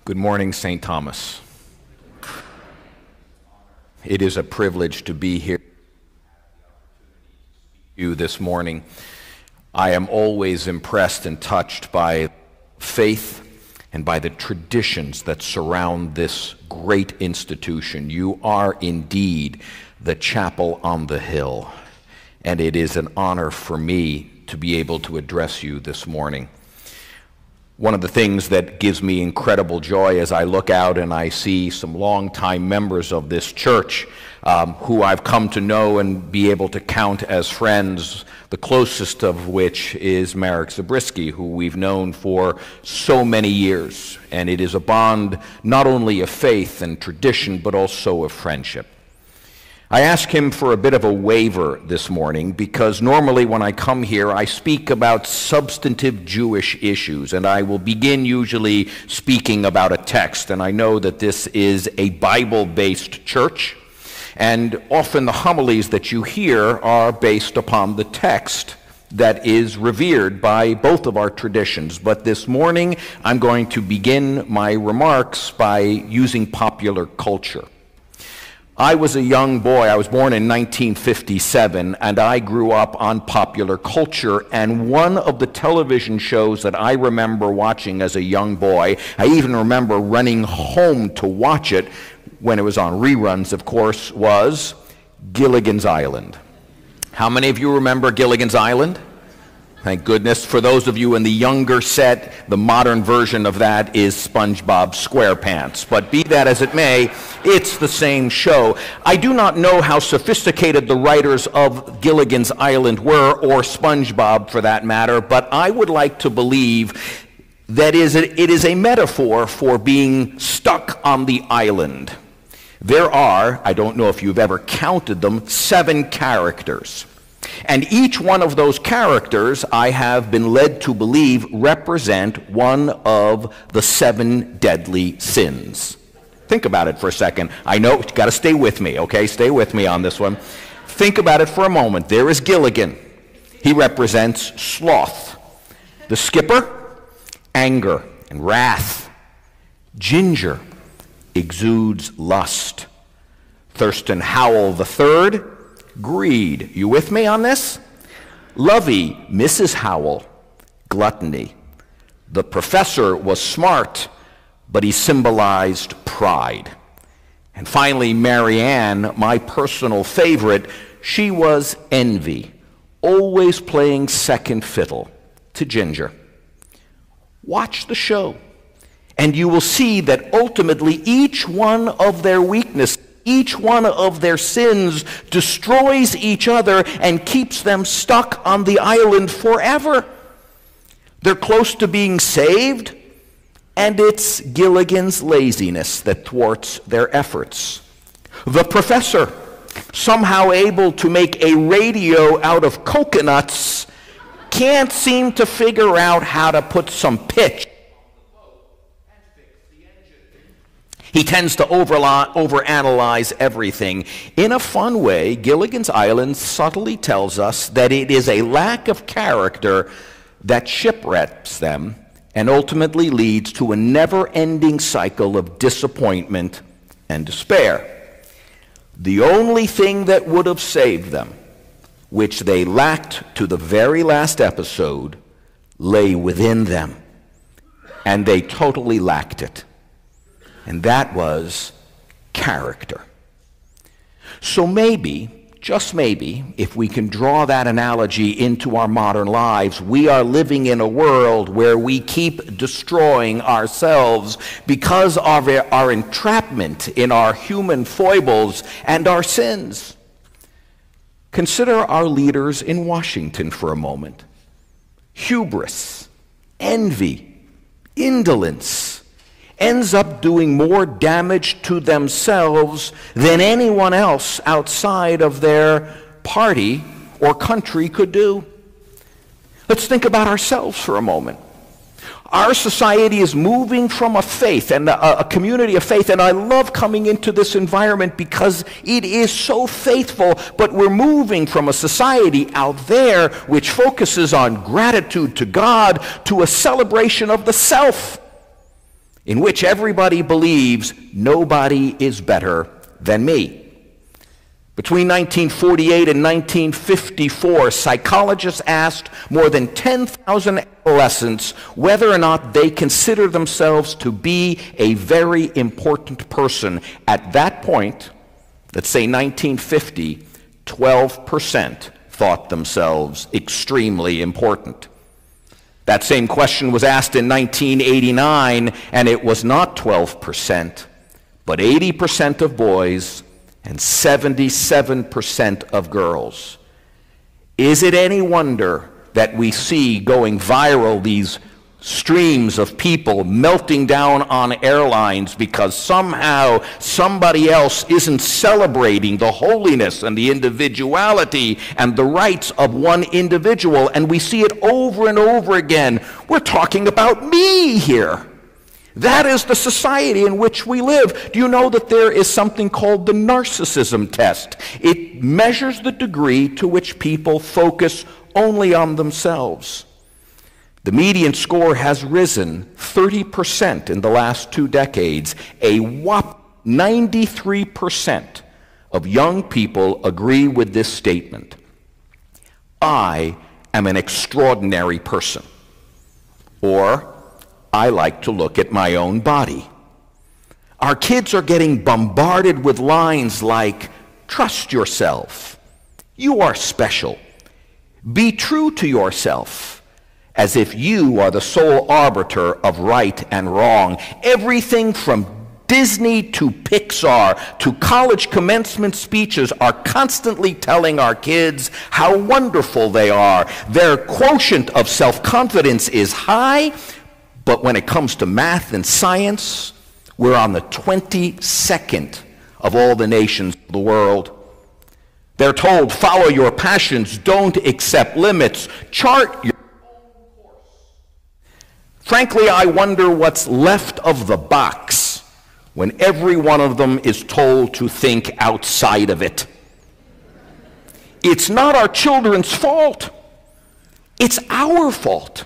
Good morning, St. Thomas. It is a privilege to be here with you this morning. I am always impressed and touched by faith and by the traditions that surround this great institution. You are indeed the chapel on the hill, and it is an honor for me to be able to address you this morning. One of the things that gives me incredible joy as I look out and I see some longtime members of this church who I've come to know and be able to count as friends, the closest of which is Marek Zabriskie, who we've known for so many years. And it is a bond not only of faith and tradition, but also of friendship. I asked him for a bit of a waiver this morning because normally when I come here I speak about substantive Jewish issues, and I will begin usually speaking about a text, and I know that this is a Bible-based church, and often the homilies that you hear are based upon the text that is revered by both of our traditions. But this morning I'm going to begin my remarks by using popular culture. I was a young boy. I was born in 1957, and I grew up on popular culture. And one of the television shows that I remember watching as a young boy, I even remember running home to watch it when it was on reruns, of course, was Gilligan's Island. How many of you remember Gilligan's Island? Thank goodness. For those of you in the younger set, the modern version of that is SpongeBob SquarePants. But be that as it may, it's the same show. I do not know how sophisticated the writers of Gilligan's Island were, or SpongeBob for that matter, but I would like to believe that it is a metaphor for being stuck on the island. There are, I don't know if you've ever counted them, 7 characters. And each one of those characters, I have been led to believe, represent one of the 7 deadly sins. Think about it for a second. I know, you've got to stay with me, okay? Stay with me on this one. Think about it for a moment. There is Gilligan. He represents sloth. The skipper, anger and wrath. Ginger exudes lust. Thurston Howell III, greed. You with me on this? Lovey, Mrs. Howell, gluttony. The professor was smart, but he symbolized pride. And finally, Marianne, my personal favorite, she was envy, always playing second fiddle to Ginger. Watch the show, and you will see that ultimately each one of their weaknesses, each one of their sins destroys each other and keeps them stuck on the island forever. They're close to being saved, and it's Gilligan's laziness that thwarts their efforts. The professor, somehow able to make a radio out of coconuts, can't seem to figure out how to put some pitch. He tends to overanalyze everything. In a fun way, Gilligan's Island subtly tells us that it is a lack of character that shipwrecks them and ultimately leads to a never-ending cycle of disappointment and despair. The only thing that would have saved them, which they lacked to the very last episode, lay within them, and they totally lacked it. And that was character. So maybe, just maybe, if we can draw that analogy into our modern lives, we are living in a world where we keep destroying ourselves because of our entrapment in our human foibles and our sins. Consider our leaders in Washington for a moment. Hubris, envy, indolence, ends up doing more damage to themselves than anyone else outside of their party or country could do. Let's think about ourselves for a moment. Our society is moving from a faith and a community of faith, and I love coming into this environment because it is so faithful, but we're moving from a society out there which focuses on gratitude to God to a celebration of the self. in which everybody believes nobody is better than me. Between 1948 and 1954, psychologists asked more than 10,000 adolescents whether or not they consider themselves to be a very important person. At that point, let's say 1950, 12% thought themselves extremely important. That same question was asked in 1989, and it was not 12%, but 80% of boys and 77% of girls. Is it any wonder that we see going viral these streams of people melting down on airlines because somehow somebody else isn't celebrating the holiness and the individuality and the rights of one individual? And we see it over and over again. We're talking about me here. That is the society in which we live. Do you know that there is something called the narcissism test? It measures the degree to which people focus only on themselves. The median score has risen 30% in the last 2 decades. A whopping 93% of young people agree with this statement. I am an extraordinary person. Or, I like to look at my own body. Our kids are getting bombarded with lines like, trust yourself, you are special, be true to yourself, as if you are the sole arbiter of right and wrong. Everything from Disney to Pixar to college commencement speeches are constantly telling our kids how wonderful they are. Their quotient of self-confidence is high, but when it comes to math and science, we're on the 22nd of all the nations of the world. They're told, follow your passions, don't accept limits, chart your own course. Frankly, I wonder what's left of the box when every one of them is told to think outside of it. It's not our children's fault. It's our fault.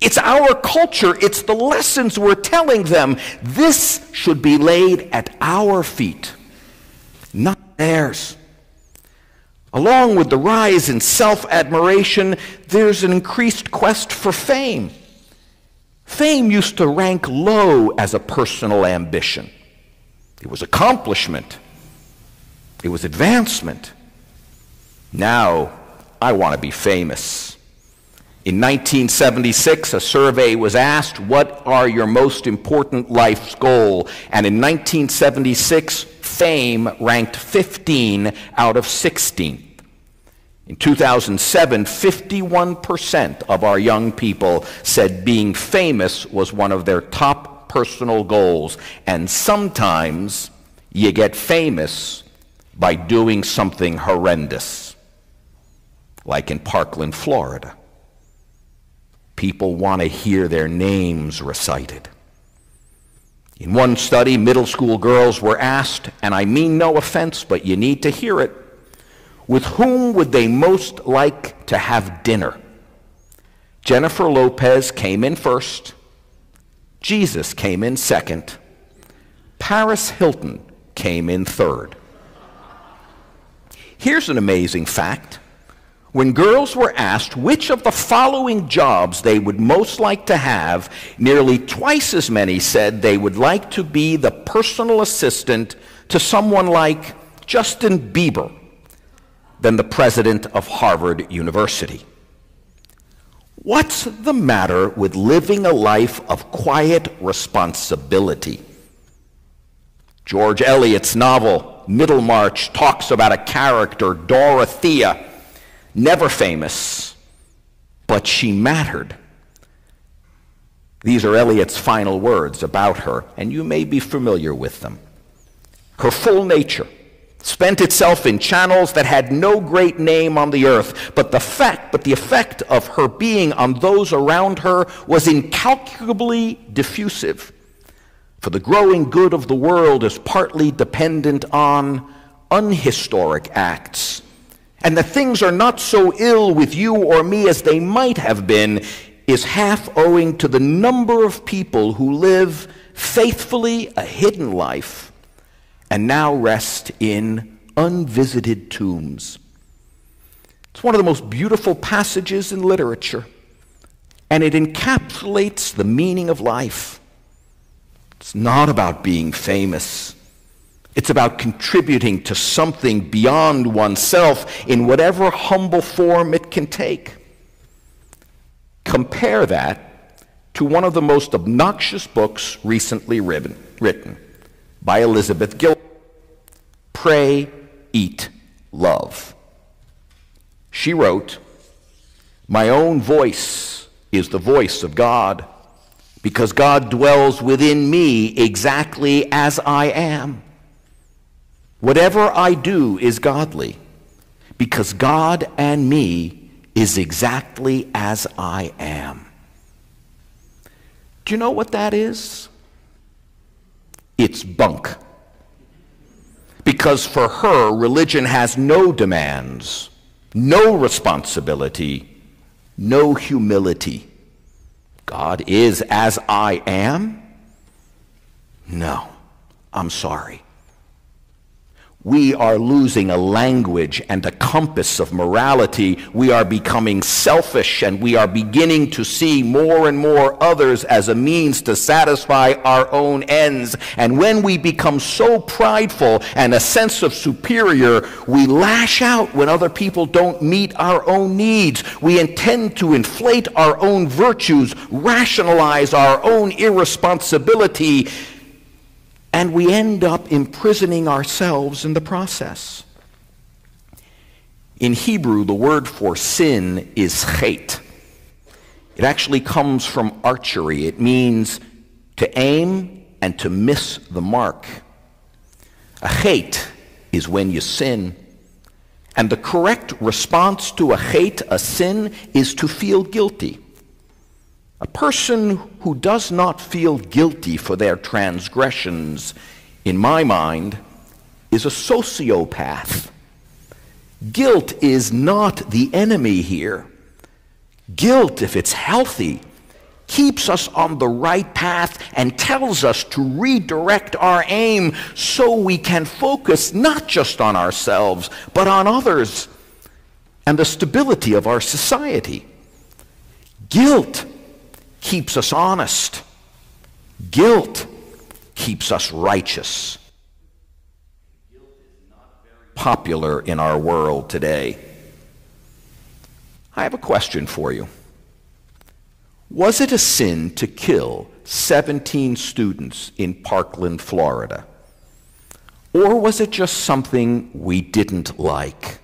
It's our culture. It's the lessons we're telling them. This should be laid at our feet, not theirs. Along with the rise in self-admiration, there's an increased quest for fame. Fame used to rank low as a personal ambition. It was accomplishment. It was advancement. Now, I want to be famous. In 1976, a survey was asked, what are your most important life's goal? And in 1976, fame ranked 15 out of 16. In 2007, 51% of our young people said being famous was one of their top personal goals. And sometimes you get famous by doing something horrendous, like in Parkland, Florida. People want to hear their names recited. In one study, middle school girls were asked, and I mean no offense, but you need to hear it, with whom would they most like to have dinner? Jennifer Lopez came in first. Jesus came in second. Paris Hilton came in third. Here's an amazing fact. When girls were asked which of the following jobs they would most like to have, nearly twice as many said they would like to be the personal assistant to someone like Justin Bieber than the president of Harvard University. What's the matter with living a life of quiet responsibility? George Eliot's novel, Middlemarch, talks about a character, Dorothea, never famous, but she mattered. These are Eliot's final words about her, and you may be familiar with them. Her full nature spent itself in channels that had no great name on the earth, but the effect of her being on those around her was incalculably diffusive. For the growing good of the world is partly dependent on unhistoric acts. And that things are not so ill with you or me as they might have been is half owing to the number of people who live faithfully a hidden life and now rest in unvisited tombs. It's one of the most beautiful passages in literature, and it encapsulates the meaning of life. It's not about being famous. It's about contributing to something beyond oneself in whatever humble form it can take. Compare that to one of the most obnoxious books recently written by Elizabeth Gilbert, Pray, Eat, Love. She wrote, "My own voice is the voice of God, because God dwells within me exactly as I am. Whatever I do is godly, because God and me is exactly as I am." Do you know what that is? It's bunk. Because for her, religion has no demands, no responsibility, no humility. God is as I am? No, I'm sorry. We are losing a language and a compass of morality. We are becoming selfish, and we are beginning to see more and more others as a means to satisfy our own ends. And when we become so prideful and a sense of superior, we lash out when other people don't meet our own needs. We intend to inflate our own virtues, rationalize our own irresponsibility, and we end up imprisoning ourselves in the process. In Hebrew, the word for sin is chet. It actually comes from archery. It means to aim and to miss the mark. A chet is when you sin. And the correct response to a chet, a sin, is to feel guilty. A person who does not feel guilty for their transgressions, in my mind, is a sociopath. Guilt is not the enemy here. Guilt, if it's healthy, keeps us on the right path and tells us to redirect our aim so we can focus not just on ourselves, but on others and the stability of our society. Guilt keeps us honest. Guilt keeps us righteous. Guilt is not very popular in our world today. I have a question for you. Was it a sin to kill 17 students in Parkland, Florida? Or was it just something we didn't like?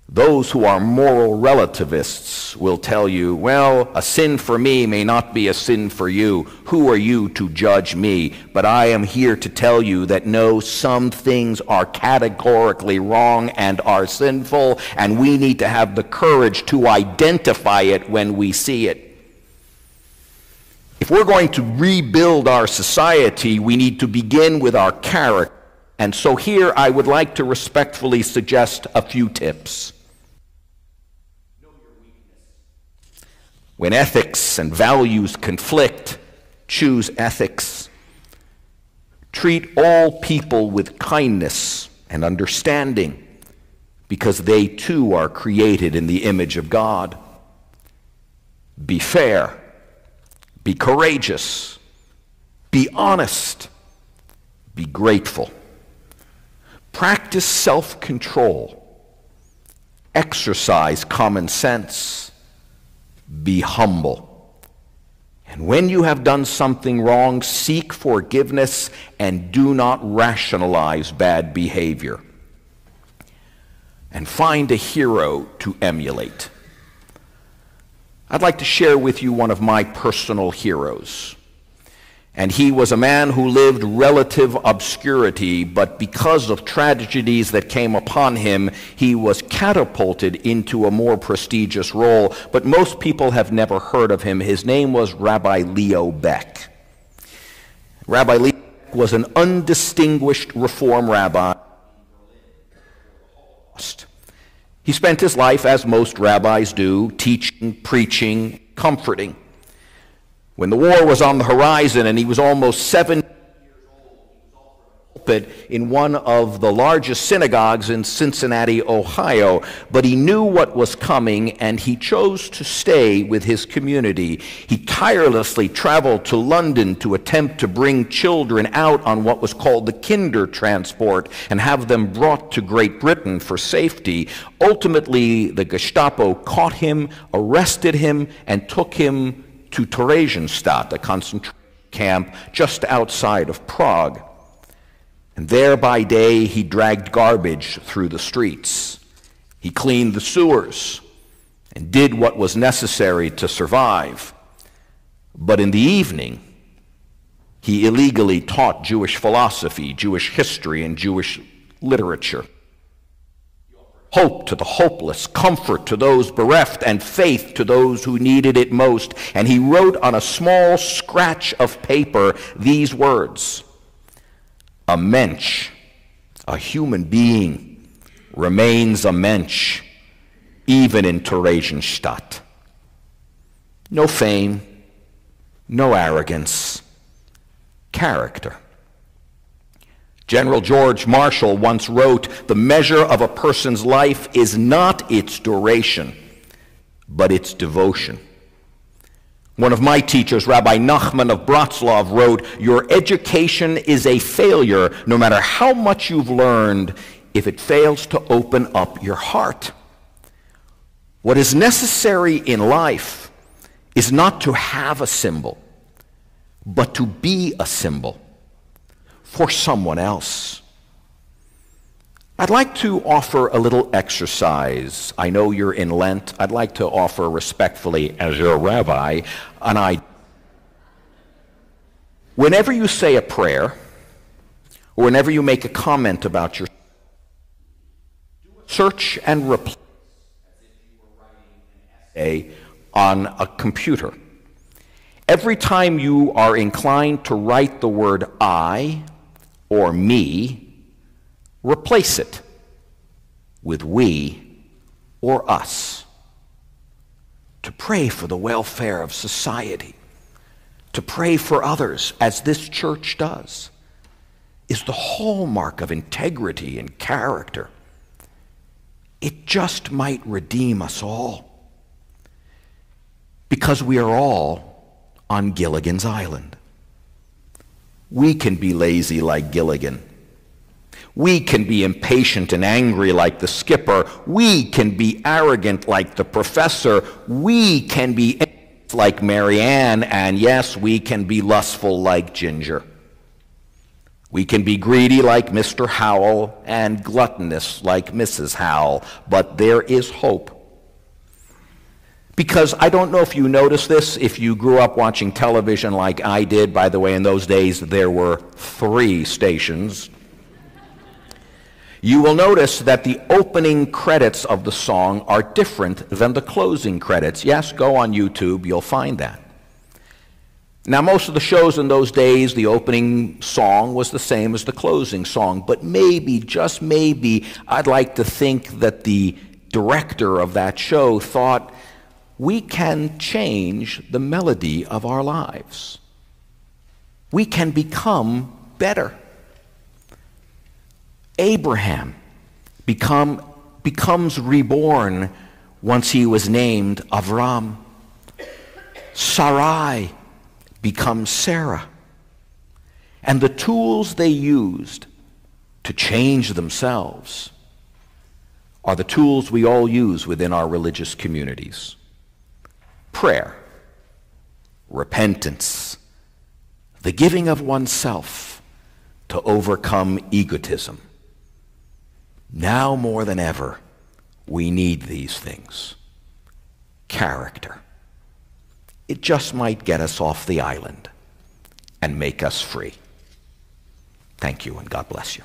Those who are moral relativists will tell you, well, a sin for me may not be a sin for you. Who are you to judge me? But I am here to tell you that no, some things are categorically wrong and are sinful, and we need to have the courage to identify it when we see it. If we're going to rebuild our society, we need to begin with our character. And so here I would like to respectfully suggest a few tips. When ethics and values conflict, choose ethics. Treat all people with kindness and understanding, because they too are created in the image of God. Be fair. Be courageous. Be honest. Be grateful. Practice self-control. Exercise common sense. Be humble. And when you have done something wrong, seek forgiveness and do not rationalize bad behavior. And find a hero to emulate. I'd like to share with you one of my personal heroes. And he was a man who lived relative obscurity, but because of tragedies that came upon him, he was catapulted into a more prestigious role. But most people have never heard of him. His name was Rabbi Leo Baeck. Rabbi Leo Baeck was an undistinguished Reform rabbi. He spent his life, as most rabbis do, teaching, preaching, comforting. When the war was on the horizon and he was almost 7 in one of the largest synagogues in Cincinnati, Ohio, but he knew what was coming and he chose to stay with his community. He tirelessly traveled to London to attempt to bring children out on what was called the Kinder transport and have them brought to Great Britain for safety. Ultimately, the Gestapo caught him, arrested him, and took him to Theresienstadt, a concentration camp just outside of Prague. And there by day he dragged garbage through the streets. He cleaned the sewers and did what was necessary to survive. But in the evening, he illegally taught Jewish philosophy, Jewish history, and Jewish literature. Hope to the hopeless, comfort to those bereft, and faith to those who needed it most. And he wrote on a small scratch of paper these words: "A mensch, a human being, remains a mensch, even in Theresienstadt." No fame, no arrogance, character. General George Marshall once wrote, "The measure of a person's life is not its duration, but its devotion." One of my teachers, Rabbi Nachman of Bratslav, wrote, "Your education is a failure no matter how much you've learned if it fails to open up your heart." What is necessary in life is not to have a symbol, but to be a symbol for someone else. I'd like to offer a little exercise. I know you're in Lent. I'd like to offer respectfully, as your rabbi, an idea. Whenever you say a prayer, or whenever you make a comment about your search and replace as if you were writing an essay on a computer. Every time you are inclined to write the word I or me, replace it with we or us. To pray for the welfare of society, to pray for others, as this church does, is the hallmark of integrity and character. It just might redeem us all, because we are all on Gilligan's Island. We can be lazy like Gilligan. We can be impatient and angry like the skipper. We can be arrogant like the professor. We can be like Marianne, and yes, we can be lustful like Ginger. We can be greedy like Mr. Howell and gluttonous like Mrs. Howell, but there is hope. Because I don't know if you noticed this, if you grew up watching television like I did. By the way, in those days there were 3 stations. You will notice that the opening credits of the song are different than the closing credits. Yes, go on YouTube, you'll find that. Now, most of the shows in those days, the opening song was the same as the closing song, but maybe, just maybe, I'd like to think that the director of that show thought, we can change the melody of our lives. We can become better. Abraham becomes reborn once he was named Avram. Sarai becomes Sarah. And the tools they used to change themselves are the tools we all use within our religious communities. Prayer, repentance, the giving of oneself to overcome egotism. Now more than ever, we need these things. Character. It just might get us off the island and make us free. Thank you, and God bless you.